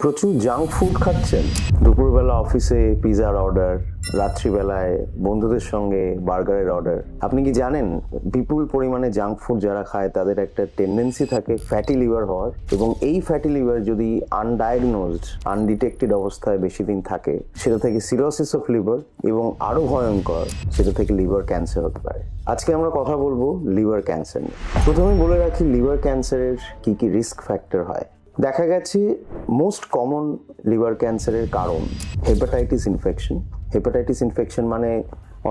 প্রচুর junk food খাচ্ছেন, দুপুরবেলা অফিসে পিজার অর্ডার, রাত্রিবেলায় বন্ধুদের সঙ্গে বার্গারের অর্ডার। আপনি কি জানেন বিপুল পরিমাণে জাঙ্ক ফুড যারা খায় তাদের একটা টেন্ডেন্সি থাকে ফ্যাটি লিভার হওয়ার, এবং এই ফ্যাটি লিভার যদি আনডায়াগনোজড আনডিটেক্টেড অবস্থায় বেশি দিন থাকে সেটা থেকে সিরোসিস অফ লিভার এবং আরো ভয়ঙ্কর সেটা থেকে লিভার ক্যান্সার হতে পারে। আজকে আমরা কথা বলবো লিভার ক্যান্সার নিয়ে। প্রথমে বলে রাখি লিভার ক্যান্সারের কি কি রিস্ক ফ্যাক্টর হয়। দেখা গেছে মোস্ট কমন লিভার ক্যান্সারের কারণ হেপাটাইটিস ইনফেকশন। হেপাটাইটিস ইনফেকশন মানে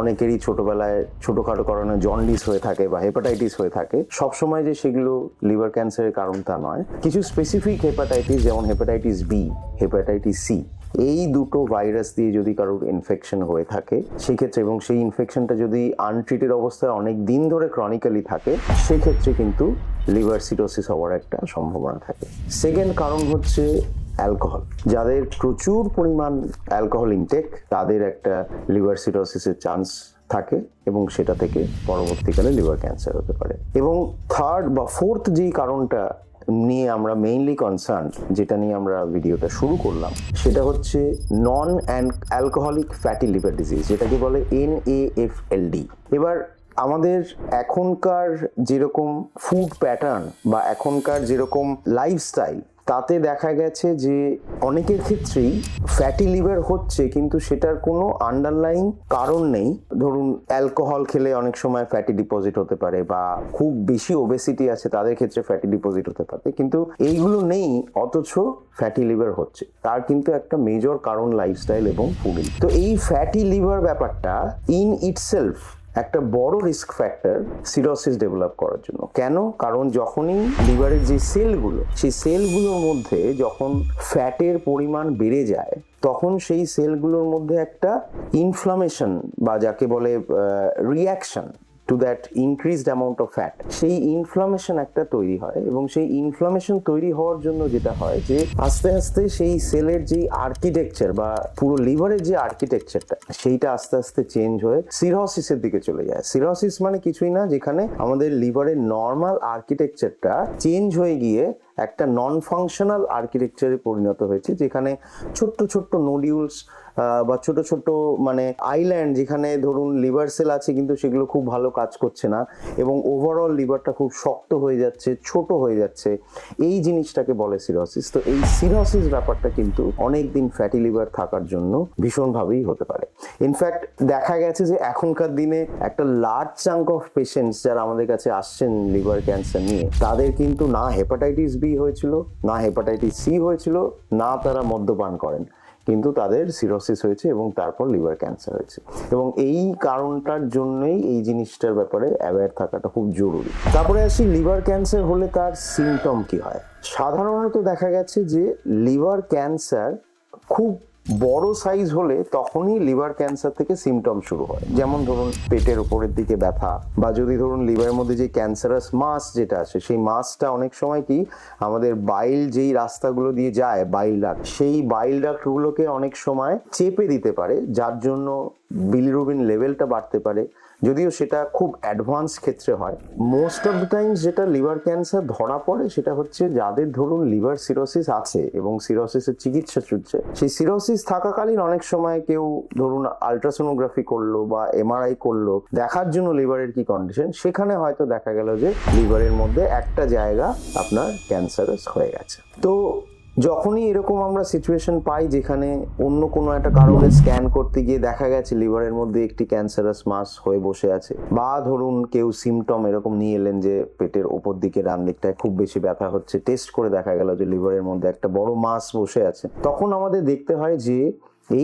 অনেকেরই ছোটবেলায় ছোটখাটো কারণে জন্ডিস হয়ে থাকে বা হেপাটাইটিস হয়ে থাকে। সবসময় যে সেগুলো লিভার ক্যান্সারের কারণ তা নয়। কিছু স্পেসিফিক হেপাটাইটিস যেমন হেপাটাইটিস বি, হেপাটাইটিস সি, এই দুটো ভাইরাস দিয়ে যদি কারোর ইনফেকশন হয়ে থাকে সেক্ষেত্রে, এবং সেই ইনফেকশনটা যদি আনট্রিটেড অবস্থায় অনেক দিন ধরে ক্রনিক্যালি থাকে, সেক্ষেত্রে কিন্তু লিভার সিরোসিস হওয়ার একটা সম্ভাবনা থাকে। সেকেন্ড কারণ হচ্ছে অ্যালকোহল। যাদের প্রচুর পরিমাণ অ্যালকোহল ইনটেক তাদের একটা লিভার সিরোসিসের চান্স থাকে এবং সেটা থেকে পরবর্তীকালে লিভার ক্যান্সার হতে পারে। এবং থার্ড বা ফোর্থ যেই কারণটা নিয়ে আমরা মেইনলি কনসার্ন, যেটা নিয়ে আমরা ভিডিওটা শুরু করলাম, সেটা হচ্ছে non alcoholic fatty liver disease, যেটাকে বলে NAFLD। এবার আমাদের এখনকার যেরকম ফুড প্যাটার্ন বা এখনকার যেরকম লাইফস্টাইল, তাতে দেখা গেছে যে অনেকের ক্ষেত্রেই ফ্যাটি লিভার হচ্ছে কিন্তু সেটার কোনো আন্ডারলাইং কারণ নেই। ধরুন অ্যালকোহল খেলে অনেক সময় ফ্যাটি ডিপোজিট হতে পারে, বা খুব বেশি ওবেসিটি আছে তাদের ক্ষেত্রে ফ্যাটি ডিপোজিট হতে পারে, কিন্তু এইগুলো নেই অথচ ফ্যাটি লিভার হচ্ছে। তার কিন্তু একটা মেজর কারণ লাইফস্টাইল এবং ফুডিং। তো এই ফ্যাটি লিভার ব্যাপারটা ইন ইটসেলফ একটা বড় রিস্ক ফ্যাক্টর সিরোসিস ডেভেলপ করার জন্য। কেন? কারণ যখনই লিভারের যে সেলগুলো, সেই সেলগুলোর মধ্যে যখন ফ্যাটের পরিমাণ বেড়ে যায় তখন সেই সেলগুলোর মধ্যে একটা ইনফ্লামেশন বা যাকে বলে reaction to that increased amount of fat, সেই ইনফ্লামেশন একটা তৈরি হয়। এবং সেই ইনফ্লামেশন তৈরি হওয়ার জন্য যেটা হয় যে আস্তে আস্তে সেই সেলের যে আর্কিটেকচার বা পুরো লিভারের যে আর্কিটেকচারটা, সেইটা আস্তে আস্তে চেঞ্জ হয়ে সিরোসিসের দিকে চলে যায়। সিরোসিস মানে কিছুই না, যেখানে আমাদের লিভারের নর্মাল আর্কিটেকচারটা চেঞ্জ হয়ে গিয়ে একটা নন ফাংশনাল আর্কিটেকচারে পরিণত হয়েছে, যেখানে ছোট্ট ছোট্ট নোডিউলস বা ছোট ছোট মানে আইল্যান্ড, যেখানে ধরুন লিভার সেল আছে কিন্তু সেগুলো খুব ভালো কাজ করছে না এবং ওভারঅল লিভারটা খুব শক্ত হয়ে যাচ্ছে, ছোট হয়ে যাচ্ছে, এই জিনিসটাকে বলে সিরোসিস। তো এই সিরোসিস ব্যাপারটা কিন্তু অনেক দিন ফ্যাটি লিভার থাকার জন্য ভীষণভাবেই হতে পারে। ইনফ্যাক্ট দেখা গেছে যে এখনকার দিনে একটা লার্জ চাঙ্ক অফ পেশেন্টস যারা আমাদের কাছে আসছেন লিভার ক্যান্সার নিয়ে, তাদের কিন্তু না হেপাটাইটিস বি হয়েছিল, না হেপাটাইটিস সি হয়েছিল, না তারা মদ্যপান করেন, কিন্তু তাদের সিরোসিস হয়েছে এবং তারপর লিভার ক্যান্সার হয়েছে। এবং এই কারণটার জন্যই এই জিনিসটার ব্যাপারে অ্যাওয়্যার থাকাটা খুব জরুরি। তারপরে আসি লিভার ক্যান্সার হলে তার সিমটম কি হয়। সাধারণত দেখা গেছে যে লিভার ক্যান্সার খুব বড় সাইজ হলে তখনই লিভার ক্যান্সার থেকে সিমটম শুরু হয়। যেমন ধরুন পেটের উপরের দিকে ব্যথা, বা যদি ধরুন লিভারের মধ্যে যে ক্যান্সারাস মাস যেটা আছে, সেই মাসটা অনেক সময় কি আমাদের বাইল যেই রাস্তাগুলো দিয়ে যায়, বাইল ডাক্ট, সেই বাইল ডাক্টগুলোকে অনেক সময় চেপে দিতে পারে, যার জন্য বিলিরুবিন লেভেলটা বাড়তে পারে। যদিও সেটা খুব অ্যাডভান্স ক্ষেত্রে হয়। মোস্ট অফ দ্য টাইমস যেটা লিভার ক্যান্সার ধরা পড়ে সেটা হচ্ছে যাদের ধরুন লিভার সিরোসিস আছে এবং সিরোসিসের চিকিৎসা চলছে, সেই সিরোসিস থাকাকালীন অনেক সময় কেউ ধরুন আলট্রাসোনোগ্রাফি করলো বা MRI করলো দেখার জন্য লিভারের কি কন্ডিশন, সেখানে হয়তো দেখা গেল যে লিভারের মধ্যে একটা জায়গা আপনার ক্যান্সারাস হয়ে গেছে। তো যখনই এরকম আমরা সিচুয়েশন পাই যেখানে অন্য কোনো একটা কারণে স্ক্যান করতে গিয়ে দেখা গেছে লিভারের মধ্যে একটি ক্যান্সারাস মাস হয়ে বসে আছে, বা ধরুন কেউ সিমটম এরকম নিয়ে এলেন যে পেটের ওপর দিকে ডান দিকটায় খুব বেশি ব্যথা হচ্ছে, টেস্ট করে দেখা গেল যে লিভারের মধ্যে একটা বড় মাস বসে আছে, তখন আমাদের দেখতে হয় যে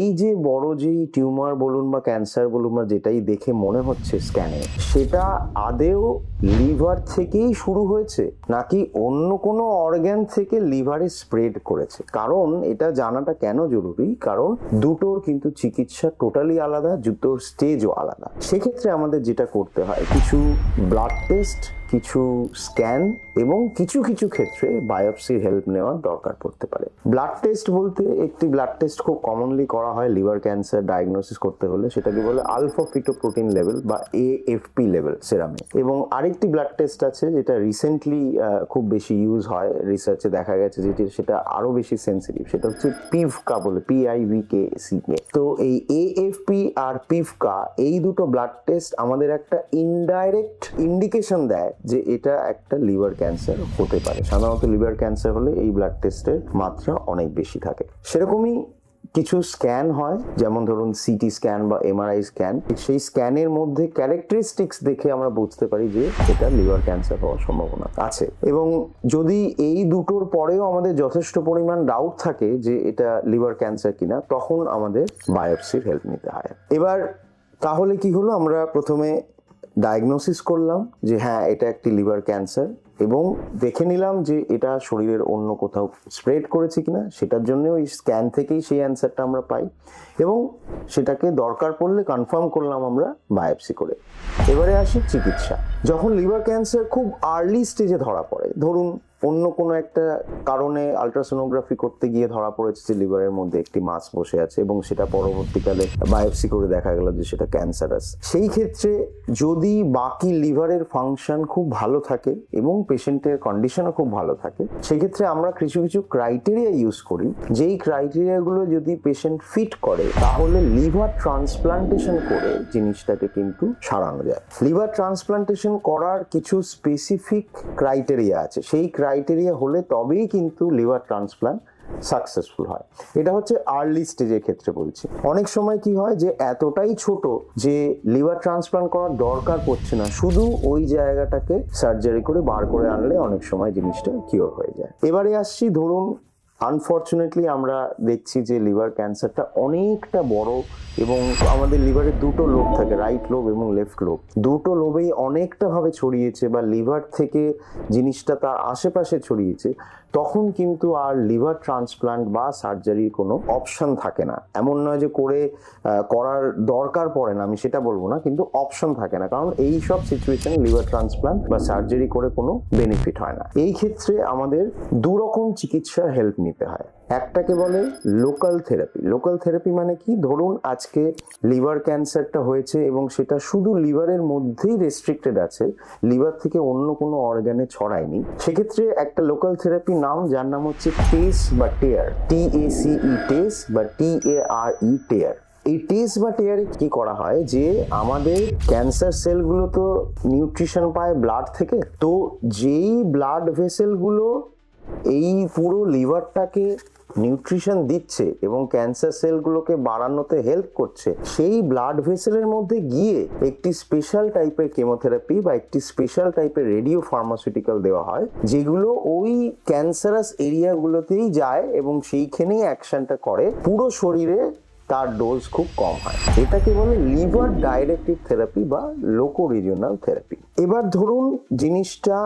এই যে বড় যেই টিউমার বলুন বা ক্যান্সার বলুন বা যেটাই দেখে মনে হচ্ছে স্ক্যানে, সেটা আদেও লিভার থেকেই শুরু হয়েছে নাকি অন্য কোনো অর্গ্যান থেকে লিভারে স্প্রেড করেছে। কারণ এটা জানাটা কেন জরুরি, কারণ দুটোর কিন্তু চিকিৎসা টোটালি আলাদা, দুটোর স্টেজও আলাদা। সেক্ষেত্রে আমাদের যেটা করতে হয়, কিছু ব্লাড টেস্ট কিছু স্ক্যান এবং কিছু কিছু ক্ষেত্রে বায়োপসির হেল্প নেওয়ার দরকার পড়তে পারে। ব্লাড টেস্ট বলতে একটি ব্লাড টেস্ট খুব কমনলি করা হয় লিভার ক্যান্সার ডায়াগনোসিস করতে হলে, সেটাকে বলে আলফা ফিটোপ্রোটিন লেভেল বা AFP লেভেল সেরামে। এবং আরেকটি ব্লাড টেস্ট আছে যেটা রিসেন্টলি খুব বেশি ইউজ হয়, রিসার্চে দেখা গেছে যেটি সেটা আরো বেশি সেন্সিটিভ, সেটা হচ্ছে পিভকা বলে, PIVKCA। তো এই AFP আর পিভকা এই দুটো ব্লাড টেস্ট আমাদের একটা ইনডাইরেক্ট ইন্ডিকেশন দেয় যে এটা একটা লিভার ক্যান্সার হতে পারে। সাধারণত লিভার ক্যান্সার হলে এই ব্লাড টেস্টের মাত্রা অনেক বেশি থাকে। সেরকমই কিছু স্ক্যান হয়, যেমন ধরুন সিটি স্ক্যান বা MRI স্ক্যান। সেই স্ক্যানের মধ্যে ক্যারেক্টারিস্টিক্স দেখে আমরা বুঝতে পারি যে এটা লিভার ক্যান্সার হওয়ার সম্ভাবনা আছে। এবং যদি এই দুটোর পরেও আমাদের যথেষ্ট পরিমাণ ডাউট থাকে যে এটা লিভার ক্যান্সার কিনা, তখন আমাদের বায়োপসির হেল্প নিতে হয়। এবার তাহলে কি হলো, আমরা প্রথমে ডায়াগনোসিস করলাম যে হ্যাঁ এটা একটি লিভার ক্যান্সার, এবং দেখে নিলাম যে এটা শরীরের অন্য কোথাও স্প্রেড করেছে কিনা, সেটার জন্য ওই স্ক্যান থেকেই সেই অ্যান্সারটা আমরা পাই, এবং সেটাকে দরকার পড়লে কনফার্ম করলাম আমরা বায়োপসি করে। এবারে আসি চিকিৎসা। যখন লিভার ক্যান্সার খুব আর্লি স্টেজে ধরা পড়ে, ধরুন অন্য কোনো একটা কারণে আলট্রাসোনোগ্রাফি করতে গিয়ে ধরা পড়েছে যে লিভারের মধ্যে একটি মাস বসে আছে, এবং সেটা পরবর্তীকালে বায়োপসি করে দেখা গেল যে সেটা ক্যান্সারাস। সেই ক্ষেত্রে যদি বাকি লিভারের ফাংশন খুব ভালো থাকে এবং পেশেন্টের কন্ডিশনও খুব ভালো থাকে, সেক্ষেত্রে আমরা কিছু কিছু ক্রাইটেরিয়া ইউজ করি। যেই ক্রাইটেরিয়াগুলো যদি পেশেন্ট ফিট করে, তাহলে লিভার ট্রান্সপ্লান্টেশন করে জিনিসটাকে কিন্তু সারানো যায়। লিভার ট্রান্সপ্লান্টেশন করার কিছু স্পেসিফিক ক্রাইটেরিয়া আছে, সেই ক্রাইটেরিয়া হলে তবেই কিন্তু লিভার ট্রান্সপ্লান্ট সাকসেসফুল হয়। এটা হচ্ছে আর্লি স্টেজের ক্ষেত্রে বলছি। অনেক সময় কি হয় যে এতটাই ছোট যে লিভার ট্রান্সপ্লান্ট করার দরকার পড়ছে না, শুধু ওই জায়গাটাকে সার্জারি করে বার করে আনলে অনেক সময় জিনিসটা কিওর হয়ে যায়। এবারে আসছি, ধরুন আনফর্চুনেটলি আমরা দেখছি যে লিভার ক্যান্সারটা অনেকটা বড়, এবং আমাদের লিভারের দুটো লোব থাকে, রাইট লোব এবং লেফট লোব, দুটো লোবেই অনেকটা ভাবে ছড়িয়েছে বা লিভার থেকে জিনিসটা তার আশেপাশে ছড়িয়েছে। তখন কিন্তু আর লিভার ট্রান্সপ্লান্ট বা সার্জারির কোনো অপশন থাকে না। এমন নয় যে করার দরকার পড়ে না, আমি সেটা বলবো না, কিন্তু অপশন থাকে না, কারণ এই সব সিচুয়েশনে লিভার ট্রান্সপ্লান্ট বা সার্জারি করে কোনো বেনিফিট হয় না। এই ক্ষেত্রে আমাদের দু রকম চিকিৎসার হেল্প নিতে হয়। একটাকে বলে লোকাল থেরাপি। লোকাল থেরাপি মানে কি, ধরুন আজকে লিভার ক্যান্সারটা হয়েছে এবং সেটা শুধু লিভারের মধ্যেই রেস্ট্রিক্টেড আছে, লিভার থেকে অন্য কোনো অর্গানে ছড়ায়নি, সেক্ষেত্রে একটা লোকাল থেরাপি নাম, যার নাম হচ্ছে টেস বা টেয়ার, TACE টেস বা TARE টেয়ার। এই টেস বা টেয়ারে কি করা হয় যে আমাদের ক্যান্সার সেলগুলো তো নিউট্রিশন পায় ব্লাড থেকে, তো যেই ব্লাড ভেসেলগুলো এই পুরো লিভারটাকে নিউট্রিশন দিচ্ছে এবং ক্যান্সার সেলগুলোকে বাড়ানোতে হেল্প করছে, সেই ব্লাড ভেসেলের মধ্যে গিয়ে একটি স্পেশাল টাইপের কেমোথেরাপি বা একটি স্পেশাল টাইপের রেডিও ফার্মাসিউটিক্যাল দেওয়া হয়, যেগুলো ওই ক্যান্সারাস এরিয়াগুলোতেই যায় এবং সেইখানেই অ্যাকশনটা করে, পুরো শরীরে তার ডোজ খুব কম হয়। এটাকে বলে লিভার ডাইরেক্টেড থেরাপি বা লোকো রিজিওনাল থেরাপি। এবার ধরুন জিনিসটা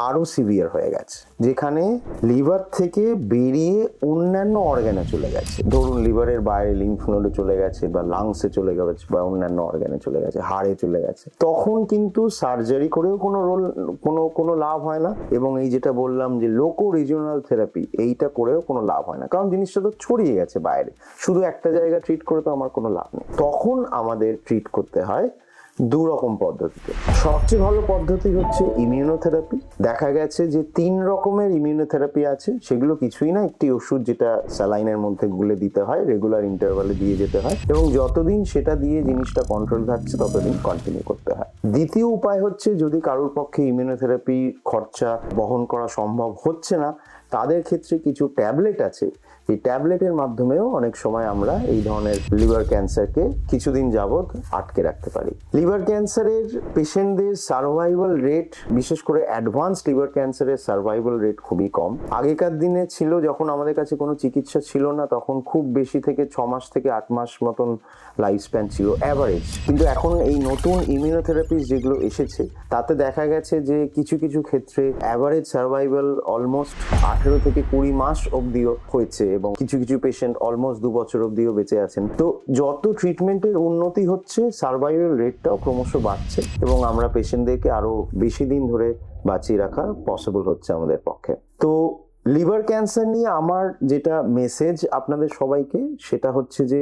আরো সিভিয়ার হয়ে গেছে, যেখানে লিভার থেকে বেরিয়ে অন্যান্য অর্গানে চলে গেছে, ধরুন লিভারের বাইরে লিম্ফ নোডে চলে গেছে বা লাংসে চলে গেছে বা অন্যান্য অর্গানে চলে গেছে, হাড়ে চলে গেছে, তখন কিন্তু সার্জারি করেও কোনো লাভ হয় না। এবং এই যেটা বললাম যে লোকো রিজিওনাল থেরাপি, এইটা করেও কোনো লাভ হয় না, কারণ জিনিসটা তো ছড়িয়ে গেছে বাইরে, শুধু একটা জায়গা ট্রিট করে তো আমার কোনো লাভ নেই। তখন আমাদের ট্রিট করতে হয় দু রকম পদ্ধতিতে। সবচেয়ে ভালো পদ্ধতি হচ্ছে ইমিউনোথেরাপি। দেখা গেছে যে 3 রকমের ইমিউনোথেরাপি আছে, সেগুলো কিছুই না, একটি ওষুধ যেটা স্যালাইনের মধ্যে গুলে দিতে হয়, রেগুলার ইন্টারভালে দিয়ে যেতে হয়, এবং যতদিন সেটা দিয়ে জিনিসটা কন্ট্রোল থাকছে ততদিন কন্টিনিউ করতে হয়। দ্বিতীয় উপায় হচ্ছে, যদি কারোর পক্ষে ইমিউনোথেরাপি খরচা বহন করা সম্ভব হচ্ছে না, তাদের ক্ষেত্রে কিছু ট্যাবলেট আছে, এই ট্যাবলেটের মাধ্যমেও অনেক সময় আমরা এই ধরনের লিভার ক্যান্সারকে কিছুদিন যাবত আটকে রাখতে পারি। লিভার ক্যান্সারের পেশেন্টদের সার্ভাইভাল রেট, বিশেষ করে অ্যাডভান্স লিভার ক্যান্সারের সার্ভাইভাল রেট খুবই কম। আগেকার দিনে ছিল, যখন আমাদের কাছে কোনো চিকিৎসা ছিল না, তখন খুব বেশি থেকে 6 মাস থেকে 8 মাস মতন লাইফ স্প্যান ছিল অ্যাভারেজ। কিন্তু এখন এই নতুন ইমিউনোথেরাপিস যেগুলো এসেছে, তাতে দেখা গেছে যে কিছু কিছু ক্ষেত্রে অ্যাভারেজ সার্ভাইভাল অলমোস্ট 18 থেকে 20 মাস অবধিও হয়েছে, এবং কিছু কিছু পেশেন্ট অলমোস্ট 2 বছর অবধিও বেঁচে আছেন। তো যত ট্রিটমেন্টের উন্নতি হচ্ছে সার্ভাইভাল রেটটাও ক্রমশ বাড়ছে এবং আমরা পেশেন্টদেরকে আরো বেশি দিন ধরে বাঁচিয়ে রাখা পসিবল হচ্ছে আমাদের পক্ষে। তো লিভার ক্যান্সার নিয়ে আমার যেটা মেসেজ আপনাদের সবাইকে সেটা হচ্ছে যে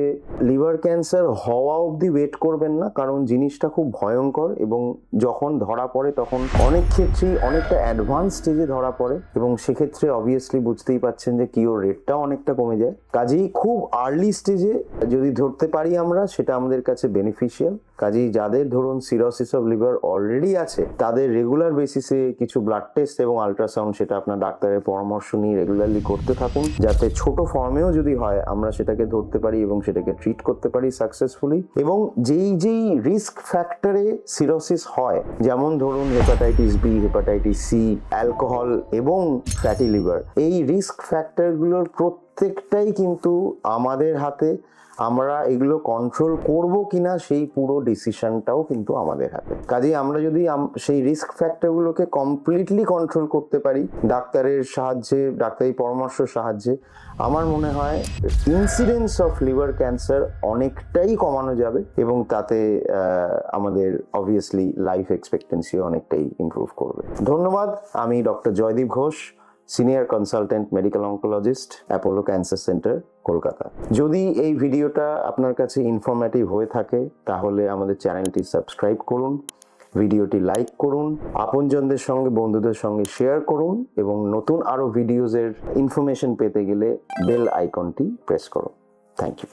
লিভার ক্যান্সার হওয়া অবধি ওয়েট করবেন না, কারণ জিনিসটা খুব ভয়ঙ্কর এবং যখন ধরা পড়ে তখন অনেক ক্ষেত্রেই অনেকটা অ্যাডভান্স স্টেজে ধরা পড়ে এবং সেক্ষেত্রে অবভিয়াসলি বুঝতেই পাচ্ছেন যে কিওর রেটটাও অনেকটা কমে যায়। কাজেই খুব আর্লি স্টেজে যদি ধরতে পারি আমরা সেটা আমাদের কাছে বেনিফিশিয়াল। কাজেই যাদের ধরুন সিরোসিস অফ লিভার অলরেডি আছে তাদের রেগুলার বেসিসে কিছু ব্লাড টেস্ট এবং আল্ট্রাসাউন্ড সেটা আপনার ডাক্তারের পরামর্শ নিয়ে রেগুলারলি করতে থাকুন, যাতে ছোট ফর্মেও যদি হয় আমরা সেটাকে ধরতে পারি এবং সেটাকে ট্রিট করতে পারি সাকসেসফুলি। এবং যেই রিস্ক ফ্যাক্টরে সিরোসিস হয়, যেমন ধরুন hepatitis B, hepatitis C, alcohol এবং ফ্যাটি লিভার, এই রিস্ক ফ্যাক্টরগুলোর প্রত্যেকটাই কিন্তু আমাদের হাতে। আমরা এগুলো কন্ট্রোল করব কিনা সেই পুরো ডিসিশনটাও কিন্তু আমাদের হাতে। কাজেই আমরা যদি সেই রিস্ক ফ্যাক্টরগুলোকে কমপ্লিটলি কন্ট্রোল করতে পারি ডাক্তারের সাহায্যে, ডাক্তারি পরামর্শের সাহায্যে, আমার মনে হয় ইনসিডেন্স অফ লিভার ক্যান্সার অনেকটাই কমানো যাবে এবং তাতে আমাদের অবভিয়াসলি লাইফ এক্সপেক্টেন্সি অনেকটাই ইমপ্রুভ করবে। ধন্যবাদ। আমি doctor Joydeep Ghosh, senior consultant medical oncologist, Apollo cancer centre, Kolkata. যদি এই ভিডিওটা আপনার কাছে ইনফরমেটিভ হয়ে থাকে তাহলে আমাদের চ্যানেলটি সাবস্ক্রাইব করুন, ভিডিওটি লাইক করুন, আপনজনদের সঙ্গে, বন্ধুদের সঙ্গে শেয়ার করুন এবং নতুন আরো ভিডিওজের ইনফরমেশন পেতে গেলে বেল আইকনটি প্রেস করুন। Thank you.